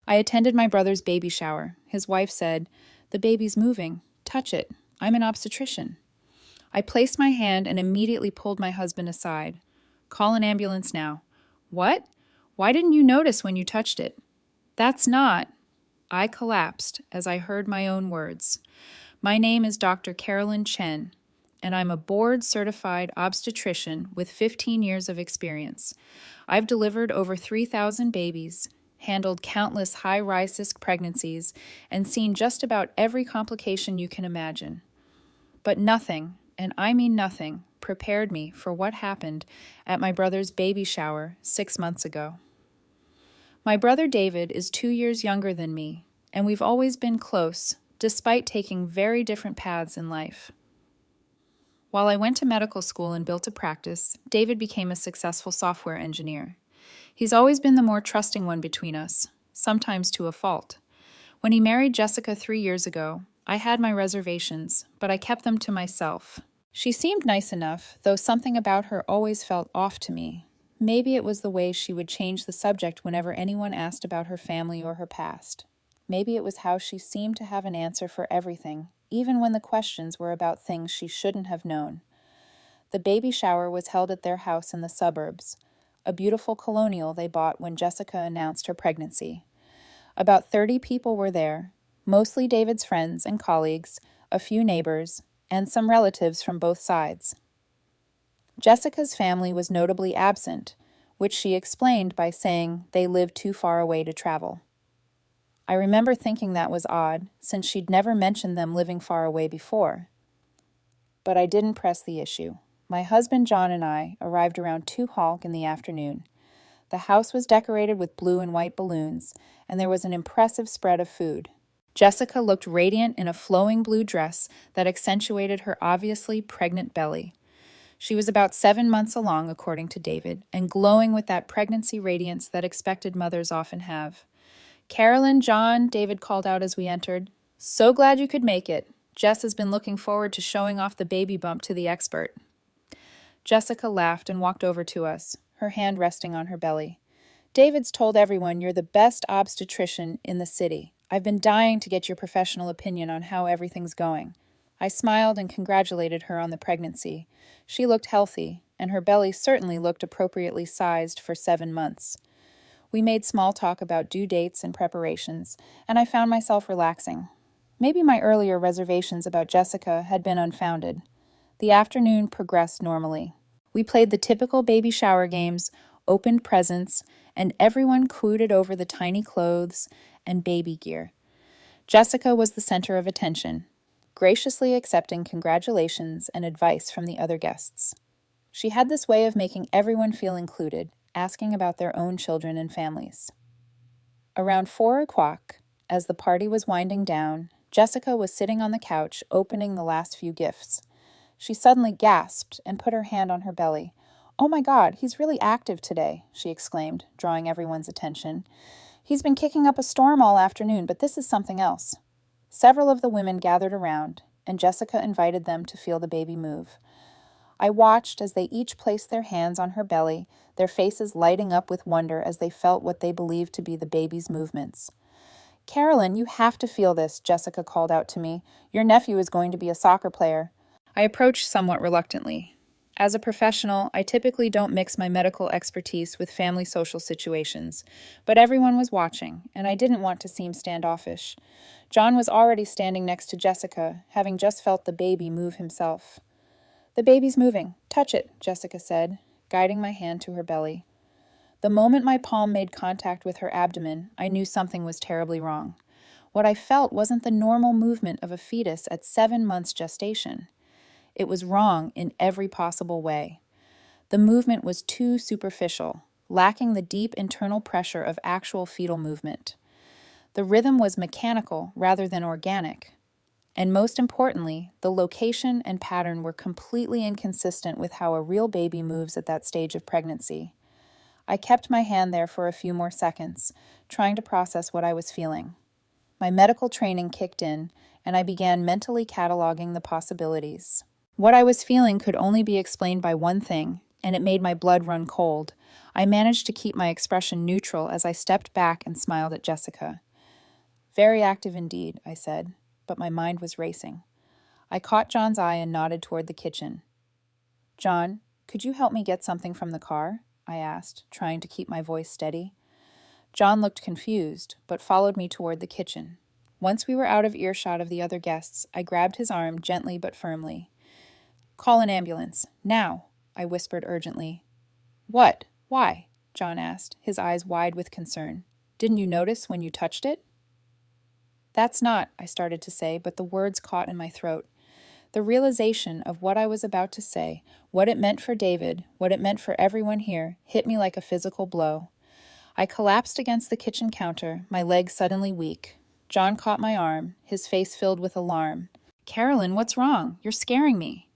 I attended my brother's baby shower. His wife said, "The baby's moving. Touch it. I'm an obstetrician." I placed my hand and immediately pulled my husband aside. "Call an ambulance now." "What? Why didn't you notice when you touched it?" "That's not—" I collapsed as I heard my own words. "My name is Dr. Carolyn Chen, and I'm a board-certified obstetrician with 15 years of experience. I've delivered over 3,000 babies, handled countless high-risk pregnancies, and seen just about every complication you can imagine. But nothing, and I mean nothing, prepared me for what happened at my brother's baby shower 6 months ago. My brother David is 2 years younger than me, and we've always been close, despite taking very different paths in life. While I went to medical school and built a practice, David became a successful software engineer. He's always been the more trusting one between us, sometimes to a fault. When he married Jessica 3 years ago, I had my reservations, but I kept them to myself. She seemed nice enough, though something about her always felt off to me. Maybe it was the way she would change the subject whenever anyone asked about her family or her past. Maybe it was how she seemed to have an answer for everything, even when the questions were about things she shouldn't have known. The baby shower was held at their house in the suburbs, a beautiful colonial they bought when Jessica announced her pregnancy. About 30 people were there, mostly David's friends and colleagues, a few neighbors, and some relatives from both sides. Jessica's family was notably absent, which she explained by saying they lived too far away to travel. I remember thinking that was odd, since she'd never mentioned them living far away before. But I didn't press the issue. My husband John and I arrived around 2:00 in the afternoon. The house was decorated with blue and white balloons, and there was an impressive spread of food. Jessica looked radiant in a flowing blue dress that accentuated her obviously pregnant belly. She was about 7 months along, according to David, and glowing with that pregnancy radiance that expected mothers often have. "Carolyn, John," David called out as we entered. "So glad you could make it. Jess has been looking forward to showing off the baby bump to the expert." Jessica laughed and walked over to us, her hand resting on her belly. "David's told everyone you're the best obstetrician in the city. I've been dying to get your professional opinion on how everything's going." I smiled and congratulated her on the pregnancy. She looked healthy, and her belly certainly looked appropriately sized for 7 months. We made small talk about due dates and preparations, and I found myself relaxing. Maybe my earlier reservations about Jessica had been unfounded. The afternoon progressed normally. We played the typical baby shower games, opened presents, and everyone cooed over the tiny clothes and baby gear. Jessica was the center of attention, graciously accepting congratulations and advice from the other guests. She had this way of making everyone feel included, asking about their own children and families. Around 4:00, as the party was winding down, Jessica was sitting on the couch opening the last few gifts. She suddenly gasped and put her hand on her belly. "Oh my God, he's really active today," she exclaimed, drawing everyone's attention. "He's been kicking up a storm all afternoon, but this is something else." Several of the women gathered around, and Jessica invited them to feel the baby move. I watched as they each placed their hands on her belly, their faces lighting up with wonder as they felt what they believed to be the baby's movements. "Carolyn, you have to feel this," Jessica called out to me. "Your nephew is going to be a soccer player." I approached somewhat reluctantly. As a professional, I typically don't mix my medical expertise with family social situations, but everyone was watching, and I didn't want to seem standoffish. John was already standing next to Jessica, having just felt the baby move himself. "The baby's moving. Touch it," Jessica said, guiding my hand to her belly. The moment my palm made contact with her abdomen, I knew something was terribly wrong. What I felt wasn't the normal movement of a fetus at 7 months gestation. It was wrong in every possible way. The movement was too superficial, lacking the deep internal pressure of actual fetal movement. The rhythm was mechanical rather than organic. And most importantly, the location and pattern were completely inconsistent with how a real baby moves at that stage of pregnancy. I kept my hand there for a few more seconds, trying to process what I was feeling. My medical training kicked in, and I began mentally cataloging the possibilities. What I was feeling could only be explained by one thing, and it made my blood run cold. I managed to keep my expression neutral as I stepped back and smiled at Jessica. "Very active indeed," I said, but my mind was racing. I caught John's eye and nodded toward the kitchen. "John, could you help me get something from the car?" I asked, trying to keep my voice steady. John looked confused, but followed me toward the kitchen. Once we were out of earshot of the other guests, I grabbed his arm gently but firmly. "Call an ambulance. Now," I whispered urgently. "What? Why?" John asked, his eyes wide with concern. "Didn't you notice when you touched it?" "That's not," I started to say, but the words caught in my throat. The realization of what I was about to say, what it meant for David, what it meant for everyone here, hit me like a physical blow. I collapsed against the kitchen counter, my legs suddenly weak. John caught my arm, his face filled with alarm. "Carolyn, what's wrong? You're scaring me."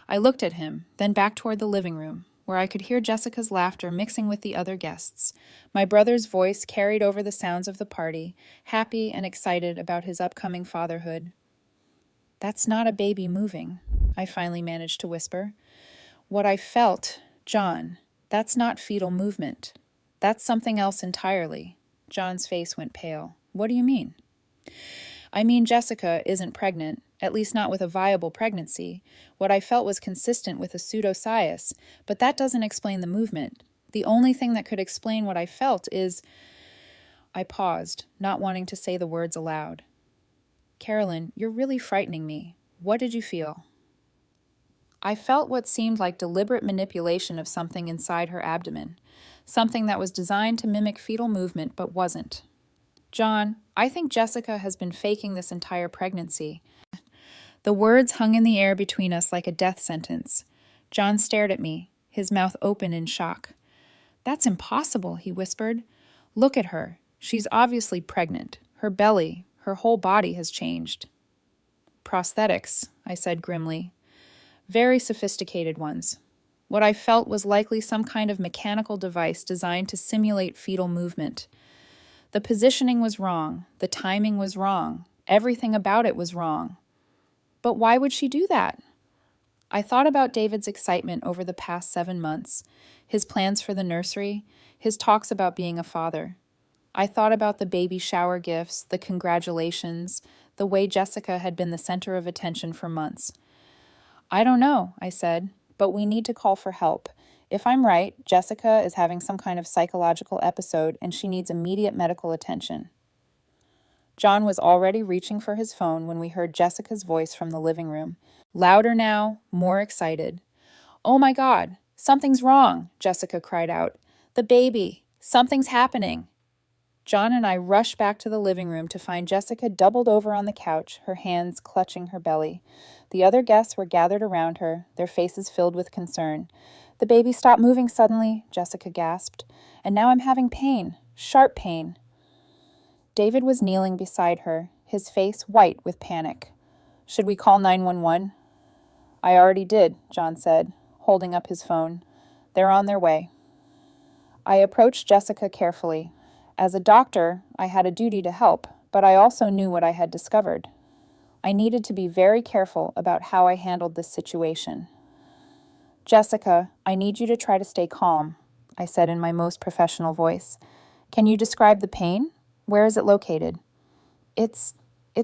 I looked at him, then back toward the living room, where I could hear Jessica's laughter mixing with the other guests. My brother's voice carried over the sounds of the party, happy and excited about his upcoming fatherhood. "That's not a baby moving," I finally managed to whisper. "What I felt, John, that's not fetal movement. That's something else entirely." John's face went pale. "What do you mean?" "I mean, Jessica isn't pregnant, at least not with a viable pregnancy. What I felt was consistent with a pseudoscience, but that doesn't explain the movement. The only thing that could explain what I felt is—" I paused, not wanting to say the words aloud. "Carolyn, you're really frightening me. What did you feel?" I felt what seemed like deliberate manipulation of something inside her abdomen, something that was designed to mimic fetal movement but wasn't. "John, I think Jessica has been faking this entire pregnancy." The words hung in the air between us like a death sentence. John stared at me, his mouth open in shock. "That's impossible," he whispered. "Look at her. She's obviously pregnant. Her belly, her whole body has changed." "Prosthetics," I said grimly. "Very sophisticated ones. What I felt was likely some kind of mechanical device designed to simulate fetal movement. The positioning was wrong. The timing was wrong. Everything about it was wrong. But why would she do that?" I thought about David's excitement over the past 7 months, his plans for the nursery, his talks about being a father. I thought about the baby shower gifts, the congratulations, the way Jessica had been the center of attention for months. "I don't know," I said, "but we need to call for help. If I'm right, Jessica is having some kind of psychological episode and she needs immediate medical attention." John was already reaching for his phone when we heard Jessica's voice from the living room, louder now, more excited. "Oh my God, something's wrong," Jessica cried out. "The baby, something's happening." John and I rushed back to the living room to find Jessica doubled over on the couch, her hands clutching her belly. The other guests were gathered around her, their faces filled with concern. "The baby stopped moving suddenly," Jessica gasped, "and now I'm having pain, sharp pain." David was kneeling beside her, his face white with panic. "Should we call 911? "I already did," John said, holding up his phone. "They're on their way." I approached Jessica carefully. As a doctor, I had a duty to help, but I also knew what I had discovered. I needed to be very careful about how I handled this situation. "Jessica, I need you to try to stay calm," I said in my most professional voice. "Can you describe the pain? Where is it located?" It's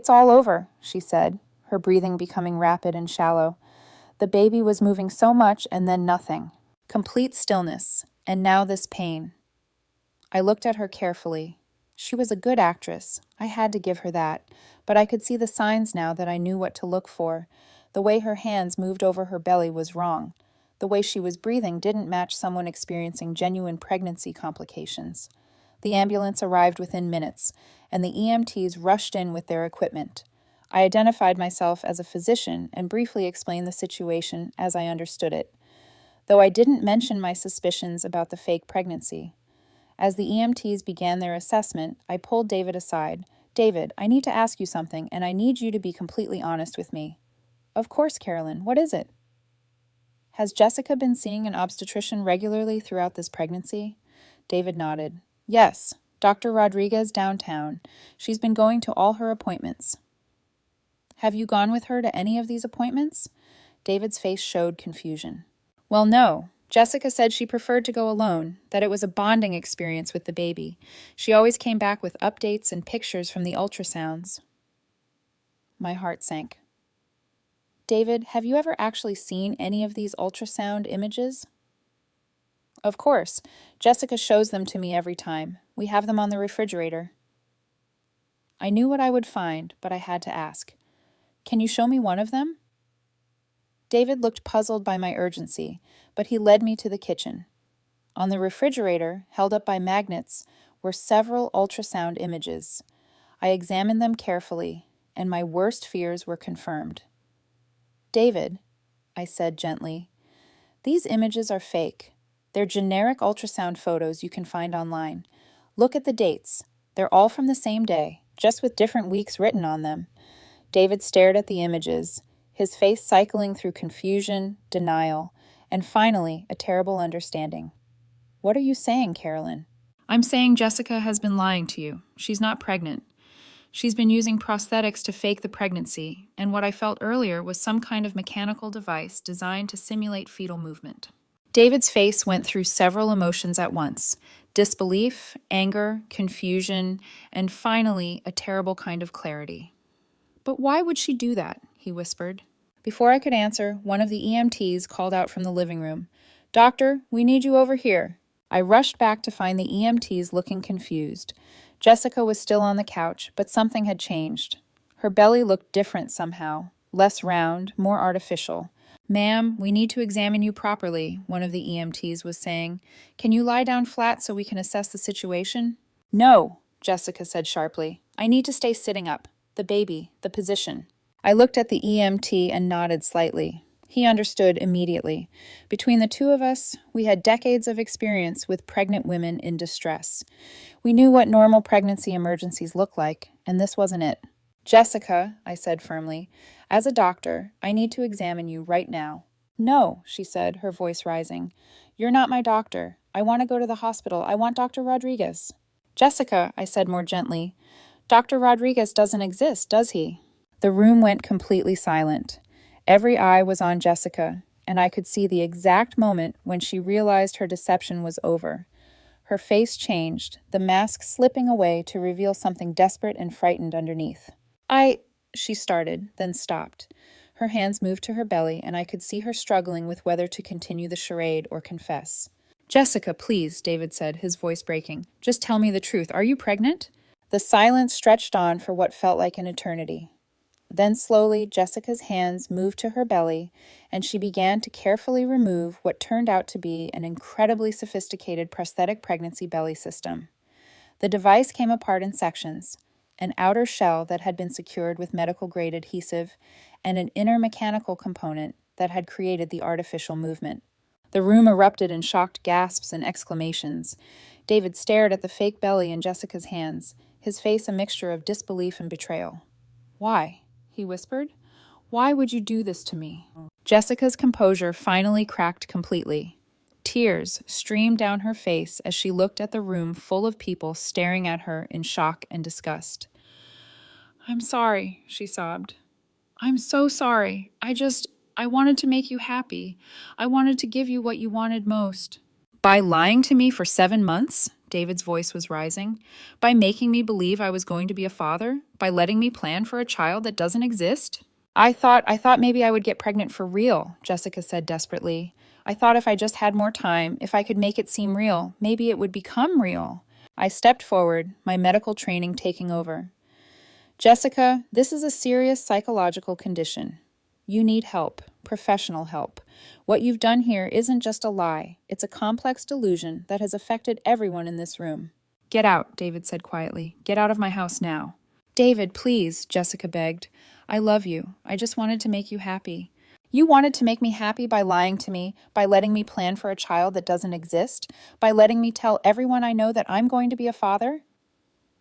all over," she said, her breathing becoming rapid and shallow. The baby was moving so much and then nothing. Complete stillness, and now this pain." I looked at her carefully. She was a good actress. I had to give her that, but I could see the signs now that I knew what to look for. The way her hands moved over her belly was wrong. The way she was breathing didn't match someone experiencing genuine pregnancy complications. The ambulance arrived within minutes, and the EMTs rushed in with their equipment. I identified myself as a physician and briefly explained the situation as I understood it, though I didn't mention my suspicions about the fake pregnancy. As the EMTs began their assessment, I pulled David aside. "David, I need to ask you something, and I need you to be completely honest with me." "Of course, Carolyn. What is it?" "Has Jessica been seeing an obstetrician regularly throughout this pregnancy?" David nodded. "Yes, Dr. Rodriguez downtown. She's been going to all her appointments." "Have you gone with her to any of these appointments?" David's face showed confusion. "Well, no. Jessica said she preferred to go alone, that it was a bonding experience with the baby. She always came back with updates and pictures from the ultrasounds. My heart sank. David, have you ever actually seen any of these ultrasound images? Of course. Jessica shows them to me every time. We have them on the refrigerator. I knew what I would find, but I had to ask. Can you show me one of them? David looked puzzled by my urgency, but he led me to the kitchen. On the refrigerator, held up by magnets, were several ultrasound images. I examined them carefully, and my worst fears were confirmed. David, I said gently, these images are fake. They're generic ultrasound photos you can find online. Look at the dates. They're all from the same day, just with different weeks written on them. David stared at the images, his face cycling through confusion, denial, and finally, a terrible understanding. What are you saying, Carolyn? I'm saying Jessica has been lying to you. She's not pregnant. She's been using prosthetics to fake the pregnancy, and what I felt earlier was some kind of mechanical device designed to simulate fetal movement. David's face went through several emotions at once: disbelief, anger, confusion, and finally, a terrible kind of clarity. But why would she do that? He whispered. Before I could answer, one of the EMTs called out from the living room, "Doctor, we need you over here." I rushed back to find the EMTs looking confused. Jessica was still on the couch, but something had changed. Her belly looked different somehow, less round, more artificial. "Ma'am, we need to examine you properly," one of the EMTs was saying. "Can you lie down flat so we can assess the situation?" "No," Jessica said sharply. "I need to stay sitting up. The baby, the position." I looked at the EMT and nodded slightly. He understood immediately. Between the two of us, we had decades of experience with pregnant women in distress. We knew what normal pregnancy emergencies look like, and this wasn't it. "Jessica," I said firmly, "as a doctor, I need to examine you right now." "No," she said, her voice rising. "You're not my doctor. I want to go to the hospital. I want Dr. Rodriguez." "Jessica," I said more gently, "Dr. Rodriguez doesn't exist, does he?" The room went completely silent. Every eye was on Jessica, and I could see the exact moment when she realized her deception was over. Her face changed, the mask slipping away to reveal something desperate and frightened underneath. She started, then stopped. Her hands moved to her belly, and I could see her struggling with whether to continue the charade or confess. "Jessica, please," David said, his voice breaking. "Just tell me the truth. Are you pregnant?" The silence stretched on for what felt like an eternity. Then slowly, Jessica's hands moved to her belly, and she began to carefully remove what turned out to be an incredibly sophisticated prosthetic pregnancy belly system. The device came apart in sections: an outer shell that had been secured with medical-grade adhesive, and an inner mechanical component that had created the artificial movement. The room erupted in shocked gasps and exclamations. David stared at the fake belly in Jessica's hands, his face a mixture of disbelief and betrayal. "Why?" he whispered. "Why would you do this to me?" Jessica's composure finally cracked completely. Tears streamed down her face as she looked at the room full of people staring at her in shock and disgust. "I'm sorry," she sobbed. "I'm so sorry. I wanted to make you happy. I wanted to give you what you wanted most." "By lying to me for 7 months?" David's voice was rising. "By making me believe I was going to be a father? By letting me plan for a child that doesn't exist?" I thought maybe I would get pregnant for real," Jessica said desperately. "I thought if I just had more time, if I could make it seem real, maybe it would become real." I stepped forward, my medical training taking over. "Jessica, this is a serious psychological condition. You need help, professional help. What you've done here isn't just a lie. It's a complex delusion that has affected everyone in this room." "Get out," David said quietly. "Get out of my house now." "David, please," Jessica begged. "I love you. I just wanted to make you happy." "You wanted to make me happy by lying to me, by letting me plan for a child that doesn't exist, by letting me tell everyone I know that I'm going to be a father?"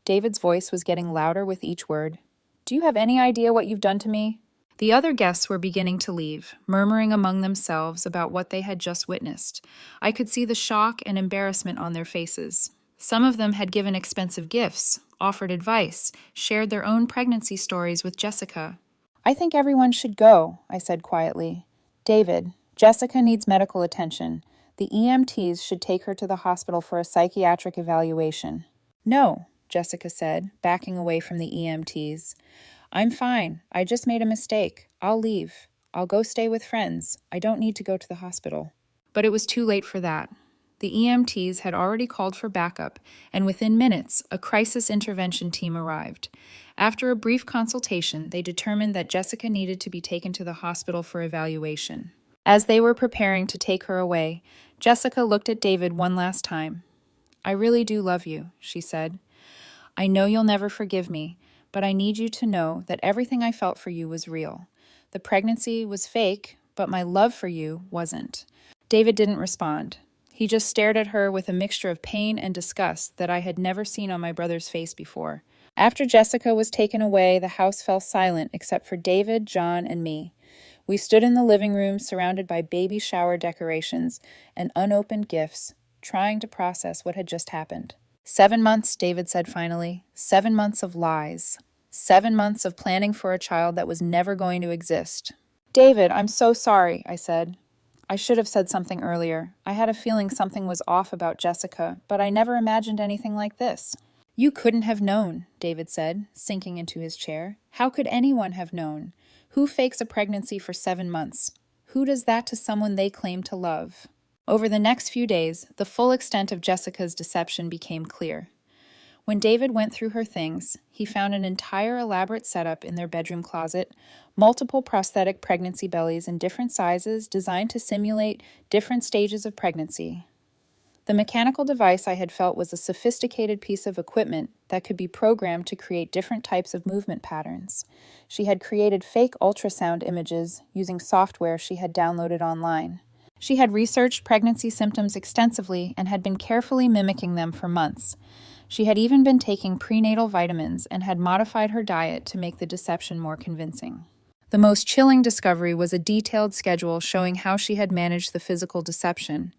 David's voice was getting louder with each word. "Do you have any idea what you've done to me?" The other guests were beginning to leave, murmuring among themselves about what they had just witnessed. I could see the shock and embarrassment on their faces. Some of them had given expensive gifts, offered advice, shared their own pregnancy stories with Jessica. "I think everyone should go," I said quietly. "David, Jessica needs medical attention. The EMTs should take her to the hospital for a psychiatric evaluation. No, Jessica said, backing away from the EMTs. I'm fine. I just made a mistake. I'll leave. I'll go stay with friends. I don't need to go to the hospital. But it was too late for that. The EMTs had already called for backup, and within minutes, a crisis intervention team arrived. After a brief consultation, they determined that Jessica needed to be taken to the hospital for evaluation. As they were preparing to take her away, Jessica looked at David one last time. I really do love you, she said. I know you'll never forgive me, but I need you to know that everything I felt for you was real. The pregnancy was fake, but my love for you wasn't. David didn't respond. He just stared at her with a mixture of pain and disgust that I had never seen on my brother's face before. After Jessica was taken away, the house fell silent except for David, John, and me. We stood in the living room surrounded by baby shower decorations and unopened gifts, trying to process what had just happened. 7 months, David said finally. 7 months of lies. 7 months of planning for a child that was never going to exist. David, I'm so sorry, I said. I should have said something earlier. I had a feeling something was off about Jessica, but I never imagined anything like this. You couldn't have known, David said, sinking into his chair. How could anyone have known? Who fakes a pregnancy for 7 months? Who does that to someone they claim to love? Over the next few days, the full extent of Jessica's deception became clear. When David went through her things, he found an entire elaborate setup in their bedroom closet, multiple prosthetic pregnancy bellies in different sizes designed to simulate different stages of pregnancy. The mechanical device I had felt was a sophisticated piece of equipment that could be programmed to create different types of movement patterns. She had created fake ultrasound images using software she had downloaded online. She had researched pregnancy symptoms extensively and had been carefully mimicking them for months. She had even been taking prenatal vitamins and had modified her diet to make the deception more convincing. The most chilling discovery was a detailed schedule showing how she had managed the physical deception.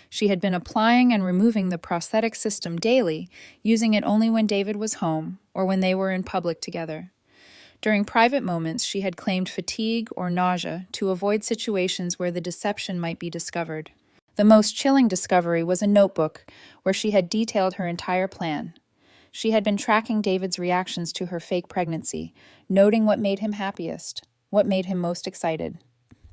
She had been applying and removing the prosthetic system daily, using it only when David was home or when they were in public together. During private moments, she had claimed fatigue or nausea to avoid situations where the deception might be discovered. The most chilling discovery was a notebook where she had detailed her entire plan. She had been tracking David's reactions to her fake pregnancy, noting what made him happiest, what made him most excited.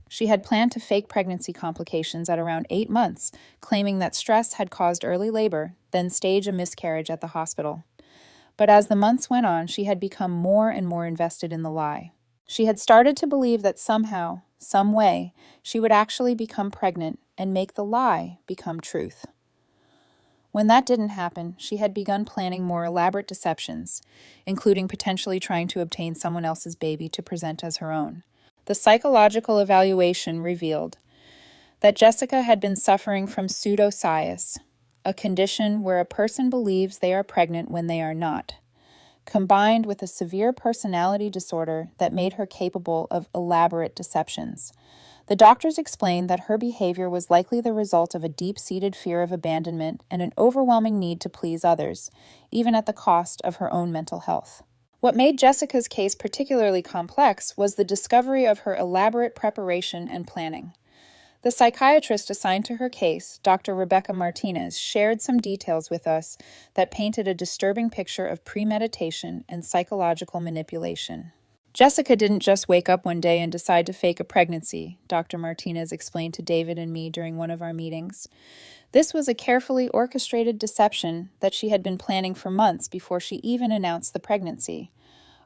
She had planned to fake pregnancy complications at around 8 months, claiming that stress had caused early labor, then stage a miscarriage at the hospital. But as the months went on, she had become more and more invested in the lie. She had started to believe that somehow, some way, she would actually become pregnant and make the lie become truth. When that didn't happen, she had begun planning more elaborate deceptions, including potentially trying to obtain someone else's baby to present as her own. The psychological evaluation revealed that Jessica had been suffering from pseudopsias, a condition where a person believes they are pregnant when they are not, combined with a severe personality disorder that made her capable of elaborate deceptions. The doctors explained that her behavior was likely the result of a deep-seated fear of abandonment and an overwhelming need to please others, even at the cost of her own mental health. What made Jessica's case particularly complex was the discovery of her elaborate preparation and planning. The psychiatrist assigned to her case, Dr. Rebecca Martinez, shared some details with us that painted a disturbing picture of premeditation and psychological manipulation. Jessica didn't just wake up one day and decide to fake a pregnancy, Dr. Martinez explained to David and me during one of our meetings. This was a carefully orchestrated deception that she had been planning for months before she even announced the pregnancy.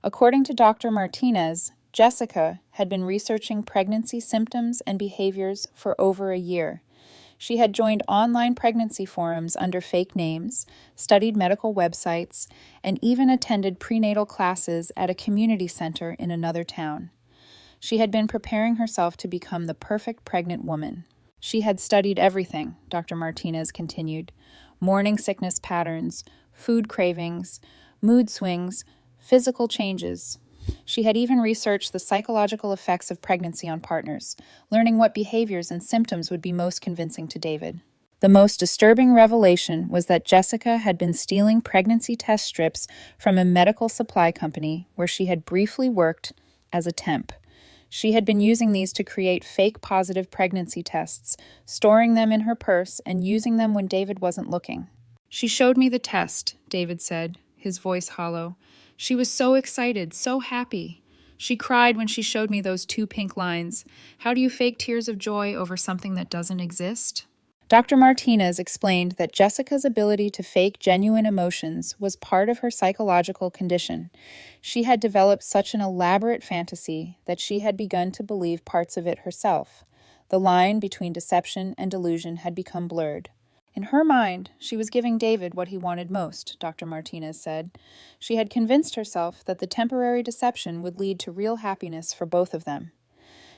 According to Dr. Martinez, Jessica had been researching pregnancy symptoms and behaviors for over a year. She had joined online pregnancy forums under fake names, studied medical websites, and even attended prenatal classes at a community center in another town. She had been preparing herself to become the perfect pregnant woman. She had studied everything, Dr. Martinez continued: morning sickness patterns, food cravings, mood swings, physical changes. She had even researched the psychological effects of pregnancy on partners, learning what behaviors and symptoms would be most convincing to David. The most disturbing revelation was that Jessica had been stealing pregnancy test strips from a medical supply company where she had briefly worked as a temp. She had been using these to create fake positive pregnancy tests, storing them in her purse and using them when David wasn't looking. "She showed me the test," David said, his voice hollow. "She was so excited, so happy. She cried when she showed me those 2 pink lines. How do you fake tears of joy over something that doesn't exist?" Dr. Martinez explained that Jessica's ability to fake genuine emotions was part of her psychological condition. She had developed such an elaborate fantasy that she had begun to believe parts of it herself. The line between deception and delusion had become blurred. In her mind, she was giving David what he wanted most, Dr. Martinez said. She had convinced herself that the temporary deception would lead to real happiness for both of them.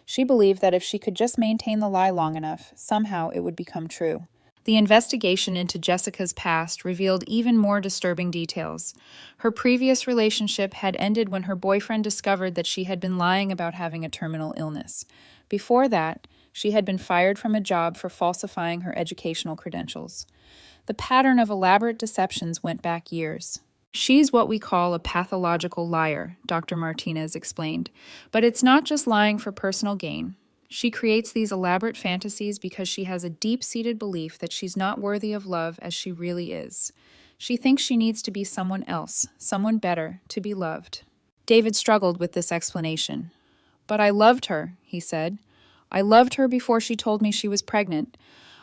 She believed that if she could just maintain the lie long enough, somehow it would become true. The investigation into Jessica's past revealed even more disturbing details. Her previous relationship had ended when her boyfriend discovered that she had been lying about having a terminal illness. Before that, she had been fired from a job for falsifying her educational credentials. The pattern of elaborate deceptions went back years. "She's what we call a pathological liar," Dr. Martinez explained. "But it's not just lying for personal gain. She creates these elaborate fantasies because she has a deep-seated belief that she's not worthy of love as she really is. She thinks she needs to be someone else, someone better, to be loved." David struggled with this explanation. "But I loved her," he said. "I loved her before she told me she was pregnant.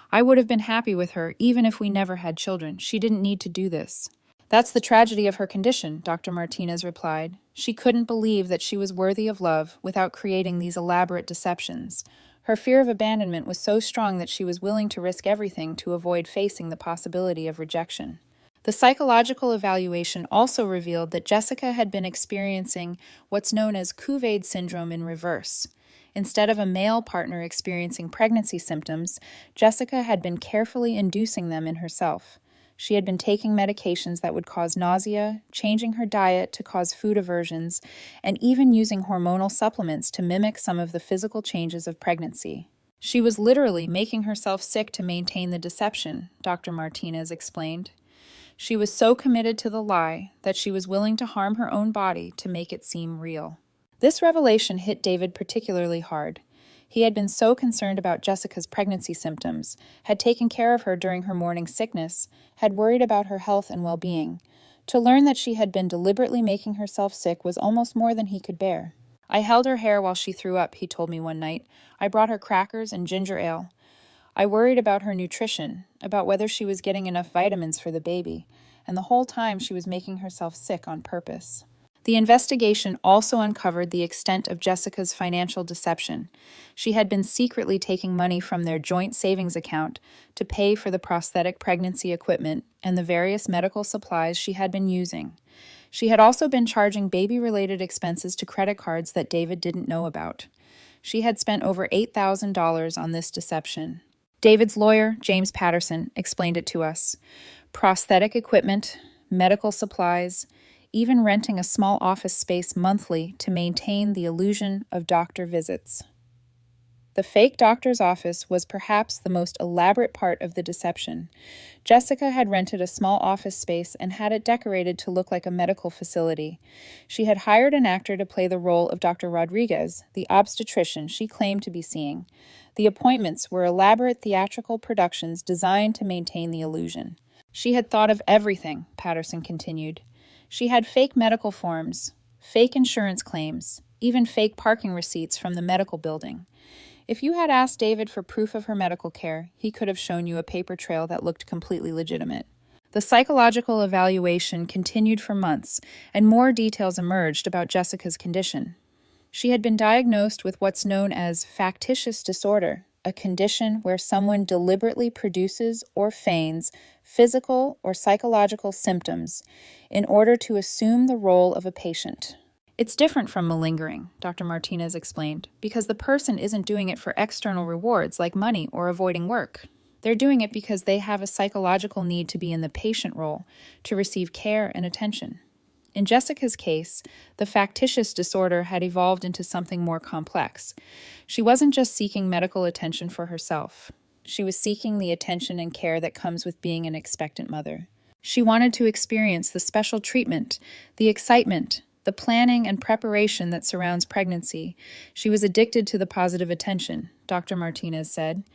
I would have been happy with her even if we never had children. She didn't need to do this." "That's the tragedy of her condition," Dr. Martinez replied. "She couldn't believe that she was worthy of love without creating these elaborate deceptions. Her fear of abandonment was so strong that she was willing to risk everything to avoid facing the possibility of rejection." The psychological evaluation also revealed that Jessica had been experiencing what's known as Cuvade syndrome in reverse. Instead of a male partner experiencing pregnancy symptoms, Jessica had been carefully inducing them in herself. She had been taking medications that would cause nausea, changing her diet to cause food aversions, and even using hormonal supplements to mimic some of the physical changes of pregnancy. She was literally making herself sick to maintain the deception, Dr. Martinez explained. She was so committed to the lie that she was willing to harm her own body to make it seem real. This revelation hit David particularly hard. He had been so concerned about Jessica's pregnancy symptoms, had taken care of her during her morning sickness, had worried about her health and well-being. To learn that she had been deliberately making herself sick was almost more than he could bear. "I held her hair while she threw up," he told me one night. "I brought her crackers and ginger ale. I worried about her nutrition, about whether she was getting enough vitamins for the baby, and the whole time she was making herself sick on purpose." The investigation also uncovered the extent of Jessica's financial deception. She had been secretly taking money from their joint savings account to pay for the prosthetic pregnancy equipment and the various medical supplies she had been using. She had also been charging baby-related expenses to credit cards that David didn't know about. She had spent over $8,000 on this deception. David's lawyer, James Patterson, explained it to us. Prosthetic equipment, medical supplies, even renting a small office space monthly to maintain the illusion of doctor visits. The fake doctor's office was perhaps the most elaborate part of the deception. Jessica had rented a small office space and had it decorated to look like a medical facility. She had hired an actor to play the role of Dr. Rodriguez, the obstetrician she claimed to be seeing. The appointments were elaborate theatrical productions designed to maintain the illusion. "She had thought of everything," Patterson continued. "She had fake medical forms, fake insurance claims, even fake parking receipts from the medical building. If you had asked David for proof of her medical care, he could have shown you a paper trail that looked completely legitimate." The psychological evaluation continued for months, and more details emerged about Jessica's condition. She had been diagnosed with what's known as factitious disorder, a condition where someone deliberately produces or feigns physical or psychological symptoms in order to assume the role of a patient. "It's different from malingering," Dr. Martinez explained, because the person isn't doing it for external rewards like money or avoiding work. They're doing it because they have a psychological need to be in the patient role, to receive care and attention. In Jessica's case, the factitious disorder had evolved into something more complex. She wasn't just seeking medical attention for herself. She was seeking the attention and care that comes with being an expectant mother. She wanted to experience the special treatment, the excitement, the planning and preparation that surrounds pregnancy. She was addicted to the positive attention, Dr. Martinez said.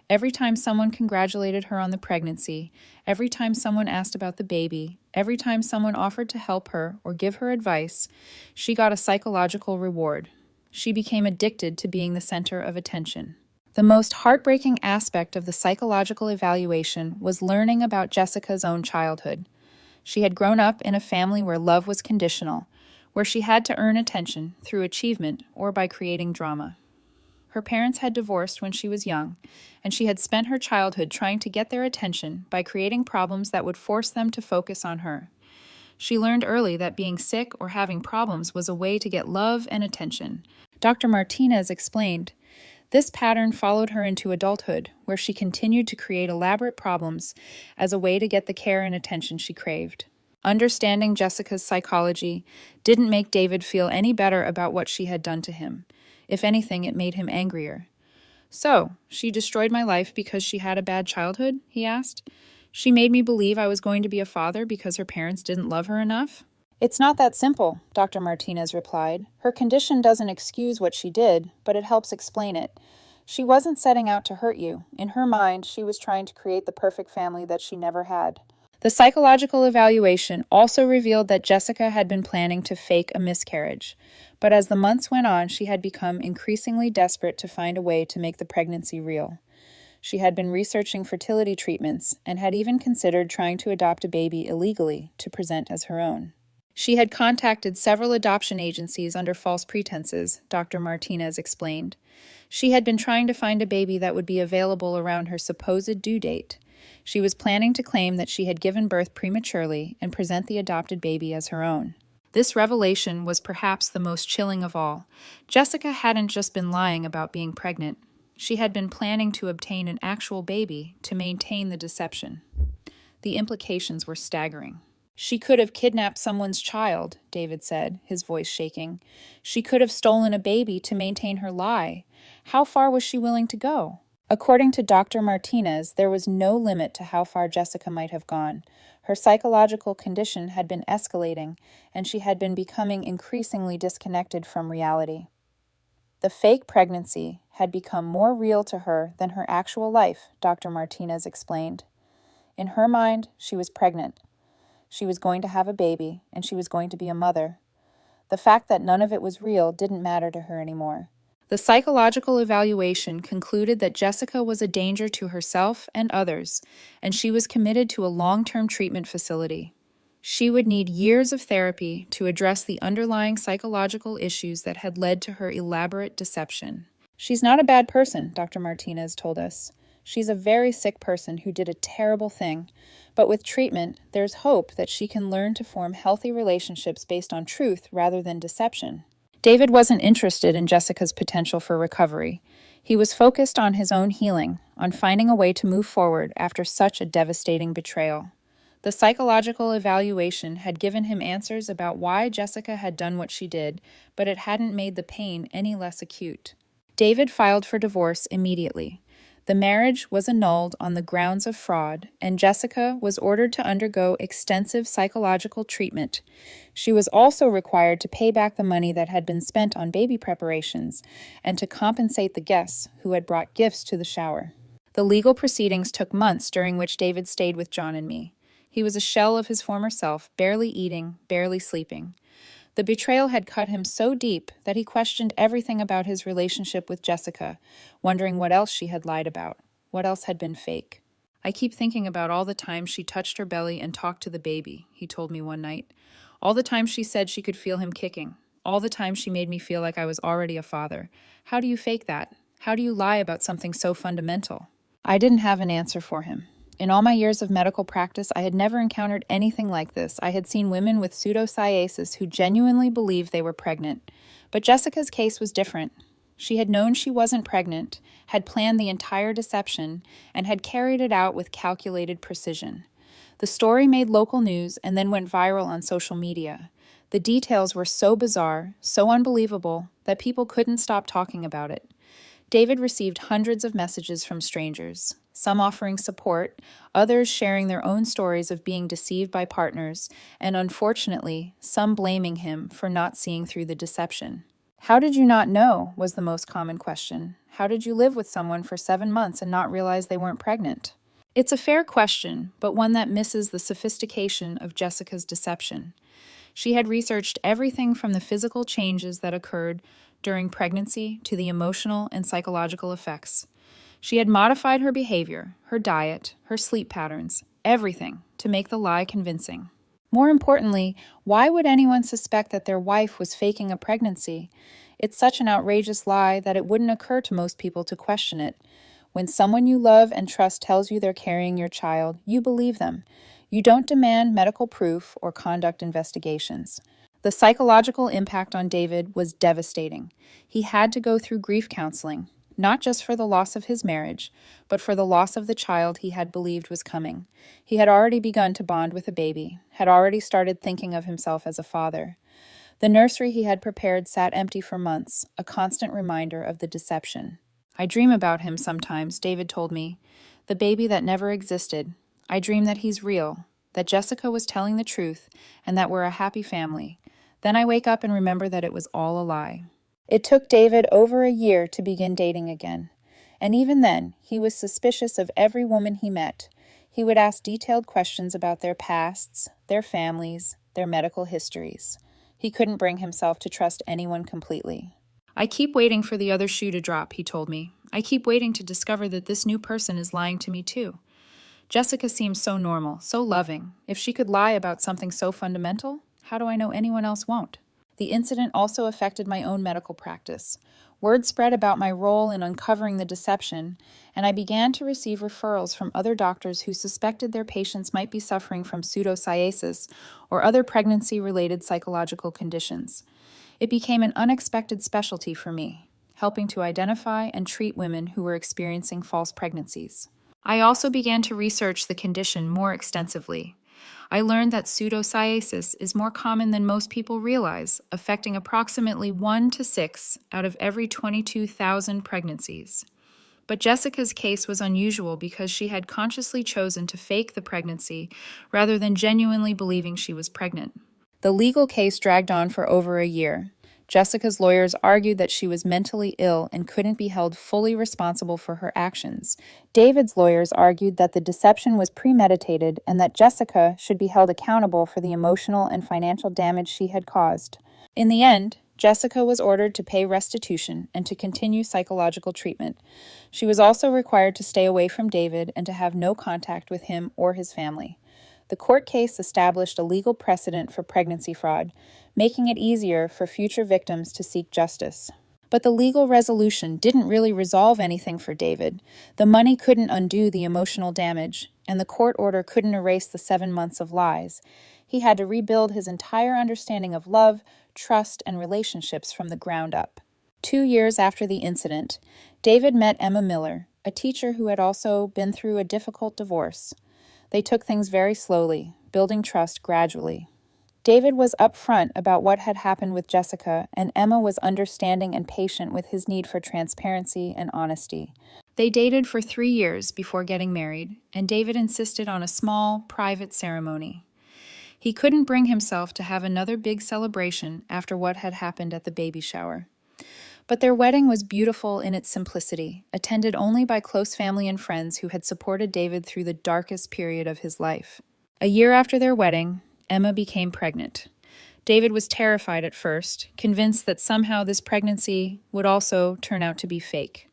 Every time someone congratulated her on the pregnancy, every time someone asked about the baby, every time someone offered to help her or give her advice, she got a psychological reward. She became addicted to being the center of attention. The most heartbreaking aspect of the psychological evaluation was learning about Jessica's own childhood. She had grown up in a family where love was conditional, where she had to earn attention through achievement or by creating drama. Her parents had divorced when she was young, and she had spent her childhood trying to get their attention by creating problems that would force them to focus on her. She learned early that being sick or having problems was a way to get love and attention. Dr. Martinez explained, this pattern followed her into adulthood, where she continued to create elaborate problems as a way to get the care and attention she craved. Understanding Jessica's psychology didn't make David feel any better about what she had done to him. If anything, it made him angrier. So, she destroyed my life because she had a bad childhood? He asked. She made me believe I was going to be a father because her parents didn't love her enough? It's not that simple, Dr. Martinez replied. Her condition doesn't excuse what she did, but it helps explain it. She wasn't setting out to hurt you. In her mind, she was trying to create the perfect family that she never had. The psychological evaluation also revealed that Jessica had been planning to fake a miscarriage. But as the months went on, she had become increasingly desperate to find a way to make the pregnancy real. She had been researching fertility treatments and had even considered trying to adopt a baby illegally to present as her own. She had contacted several adoption agencies under false pretenses, Dr. Martinez explained. She had been trying to find a baby that would be available around her supposed due date. She was planning to claim that she had given birth prematurely and present the adopted baby as her own. This revelation was perhaps the most chilling of all. Jessica hadn't just been lying about being pregnant. She had been planning to obtain an actual baby to maintain the deception. The implications were staggering. She could have kidnapped someone's child, David said, his voice shaking. She could have stolen a baby to maintain her lie. How far was she willing to go? According to Dr. Martinez, there was no limit to how far Jessica might have gone. Her psychological condition had been escalating, and she had been becoming increasingly disconnected from reality. The fake pregnancy had become more real to her than her actual life, Dr. Martinez explained. In her mind, she was pregnant. She was going to have a baby, and she was going to be a mother. The fact that none of it was real didn't matter to her anymore. The psychological evaluation concluded that Jessica was a danger to herself and others, and she was committed to a long-term treatment facility. She would need years of therapy to address the underlying psychological issues that had led to her elaborate deception. She's not a bad person, Dr. Martinez told us. She's a very sick person who did a terrible thing, but with treatment, there's hope that she can learn to form healthy relationships based on truth rather than deception. David wasn't interested in Jessica's potential for recovery. He was focused on his own healing, on finding a way to move forward after such a devastating betrayal. The psychological evaluation had given him answers about why Jessica had done what she did, but it hadn't made the pain any less acute. David filed for divorce immediately. The marriage was annulled on the grounds of fraud, and Jessica was ordered to undergo extensive psychological treatment. She was also required to pay back the money that had been spent on baby preparations and to compensate the guests who had brought gifts to the shower. The legal proceedings took months, during which David stayed with John and me. He was a shell of his former self, barely eating, barely sleeping. The betrayal had cut him so deep that he questioned everything about his relationship with Jessica, wondering what else she had lied about, what else had been fake. I keep thinking about all the times she touched her belly and talked to the baby, he told me one night. All the times she said she could feel him kicking. All the times she made me feel like I was already a father. How do you fake that? How do you lie about something so fundamental? I didn't have an answer for him. In all my years of medical practice, I had never encountered anything like this. I had seen women with pseudosciasis who genuinely believed they were pregnant. But Jessica's case was different. She had known she wasn't pregnant, had planned the entire deception, and had carried it out with calculated precision. The story made local news and then went viral on social media. The details were so bizarre, so unbelievable, that people couldn't stop talking about it. David received hundreds of messages from strangers. some offering support, others sharing their own stories of being deceived by partners, and unfortunately, some blaming him for not seeing through the deception. "How did you not know?" was the most common question. "How did you live with someone for 7 months and not realize they weren't pregnant?" It's a fair question, but one that misses the sophistication of Jessica's deception. She had researched everything from the physical changes that occurred during pregnancy to the emotional and psychological effects. She had modified her behavior, her diet, her sleep patterns, everything to make the lie convincing. More importantly, why would anyone suspect that their wife was faking a pregnancy? It's such an outrageous lie that it wouldn't occur to most people to question it. When someone you love and trust tells you they're carrying your child, you believe them. You don't demand medical proof or conduct investigations. The psychological impact on David was devastating. He had to go through grief counseling, not just for the loss of his marriage, but for the loss of the child he had believed was coming. He had already begun to bond with a baby, had already started thinking of himself as a father. The nursery he had prepared sat empty for months, a constant reminder of the deception. "I dream about him sometimes," David told me. "The baby that never existed. I dream that he's real, that Jessica was telling the truth, and that we're a happy family. Then I wake up and remember that it was all a lie." It took David over a year to begin dating again. And even then, he was suspicious of every woman he met. He would ask detailed questions about their pasts, their families, their medical histories. He couldn't bring himself to trust anyone completely. "I keep waiting for the other shoe to drop," he told me. "I keep waiting to discover that this new person is lying to me too. Jessica seems so normal, so loving. If she could lie about something so fundamental, how do I know anyone else won't?" The incident also affected my own medical practice. Word spread about my role in uncovering the deception, and I began to receive referrals from other doctors who suspected their patients might be suffering from pseudosciasis or other pregnancy-related psychological conditions. It became an unexpected specialty for me, helping to identify and treat women who were experiencing false pregnancies. I also began to research the condition more extensively. I learned that pseudosciasis is more common than most people realize, affecting approximately 1 to 6 out of every 22,000 pregnancies. But Jessica's case was unusual because she had consciously chosen to fake the pregnancy rather than genuinely believing she was pregnant. The legal case dragged on for over a year. Jessica's lawyers argued that she was mentally ill and couldn't be held fully responsible for her actions. David's lawyers argued that the deception was premeditated and that Jessica should be held accountable for the emotional and financial damage she had caused. In the end, Jessica was ordered to pay restitution and to continue psychological treatment. She was also required to stay away from David and to have no contact with him or his family. The court case established a legal precedent for pregnancy fraud, making it easier for future victims to seek justice. But the legal resolution didn't really resolve anything for David. The money couldn't undo the emotional damage, and the court order couldn't erase the 7 months of lies. He had to rebuild his entire understanding of love, trust, and relationships from the ground up. 2 years after the incident, David met Emma Miller, a teacher who had also been through a difficult divorce. They took things very slowly, building trust gradually. David was upfront about what had happened with Jessica, and Emma was understanding and patient with his need for transparency and honesty. They dated for 3 years before getting married, and David insisted on a small, private ceremony. He couldn't bring himself to have another big celebration after what had happened at the baby shower. But their wedding was beautiful in its simplicity, attended only by close family and friends who had supported David through the darkest period of his life. A year after their wedding, Emma became pregnant. David was terrified at first, convinced that somehow this pregnancy would also turn out to be fake.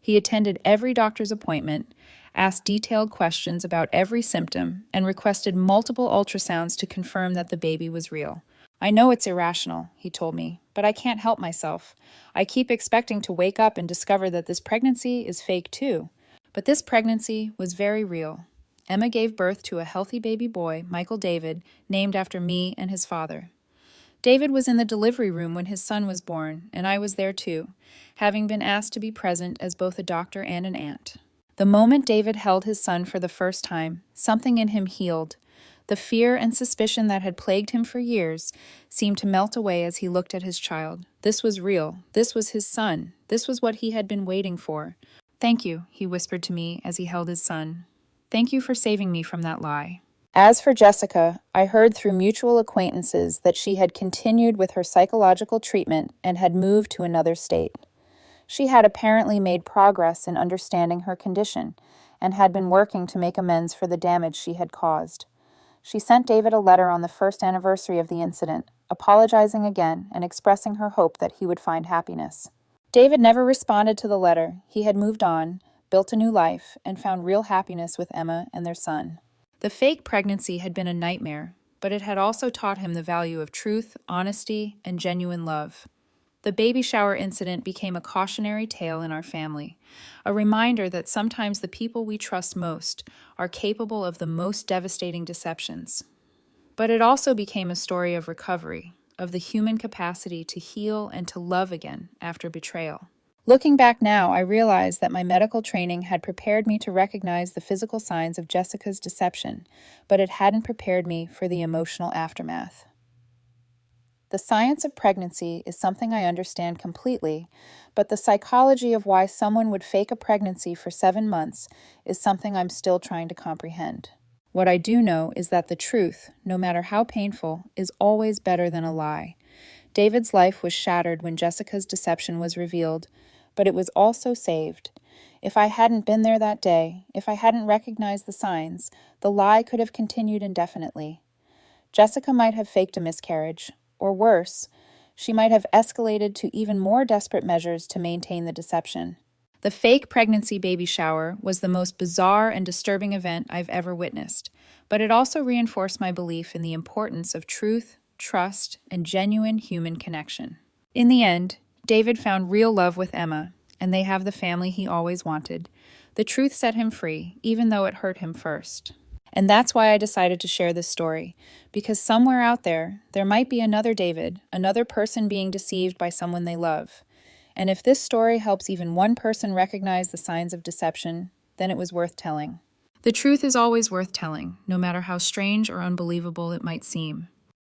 He attended every doctor's appointment, asked detailed questions about every symptom, and requested multiple ultrasounds to confirm that the baby was real. "I know it's irrational," he told me, "but I can't help myself. I keep expecting to wake up and discover that this pregnancy is fake too." But this pregnancy was very real. Emma gave birth to a healthy baby boy, Michael David, named after me and his father. David was in the delivery room when his son was born, and I was there too, having been asked to be present as both a doctor and an aunt. The moment David held his son for the first time, something in him healed. The fear and suspicion that had plagued him for years seemed to melt away as he looked at his child. This was real. This was his son. This was what he had been waiting for. "Thank you," he whispered to me as he held his son. "Thank you for saving me from that lie." As for Jessica, I heard through mutual acquaintances that she had continued with her psychological treatment and had moved to another state. She had apparently made progress in understanding her condition and had been working to make amends for the damage she had caused. She sent David a letter on the first anniversary of the incident, apologizing again and expressing her hope that he would find happiness. David never responded to the letter. He had moved on, built a new life, and found real happiness with Emma and their son. The fake pregnancy had been a nightmare, but it had also taught him the value of truth, honesty, and genuine love. The baby shower incident became a cautionary tale in our family, a reminder that sometimes the people we trust most are capable of the most devastating deceptions. But it also became a story of recovery, of the human capacity to heal and to love again after betrayal. Looking back now, I realize that my medical training had prepared me to recognize the physical signs of Jessica's deception, but it hadn't prepared me for the emotional aftermath. The science of pregnancy is something I understand completely, but the psychology of why someone would fake a pregnancy for 7 months is something I'm still trying to comprehend. What I do know is that the truth, no matter how painful, is always better than a lie. David's life was shattered when Jessica's deception was revealed, but it was also saved. If I hadn't been there that day, if I hadn't recognized the signs, the lie could have continued indefinitely. Jessica might have faked a miscarriage, or worse, she might have escalated to even more desperate measures to maintain the deception. The fake pregnancy baby shower was the most bizarre and disturbing event I've ever witnessed, but it also reinforced my belief in the importance of truth, trust, and genuine human connection. In the end, David found real love with Emma, and they have the family he always wanted. The truth set him free, even though it hurt him first. And that's why I decided to share this story, because somewhere out there might be another David, another person being deceived by someone they love. And if this story helps even one person recognize the signs of deception, then it was worth telling. The truth is always worth telling, no matter how strange or unbelievable it might seem.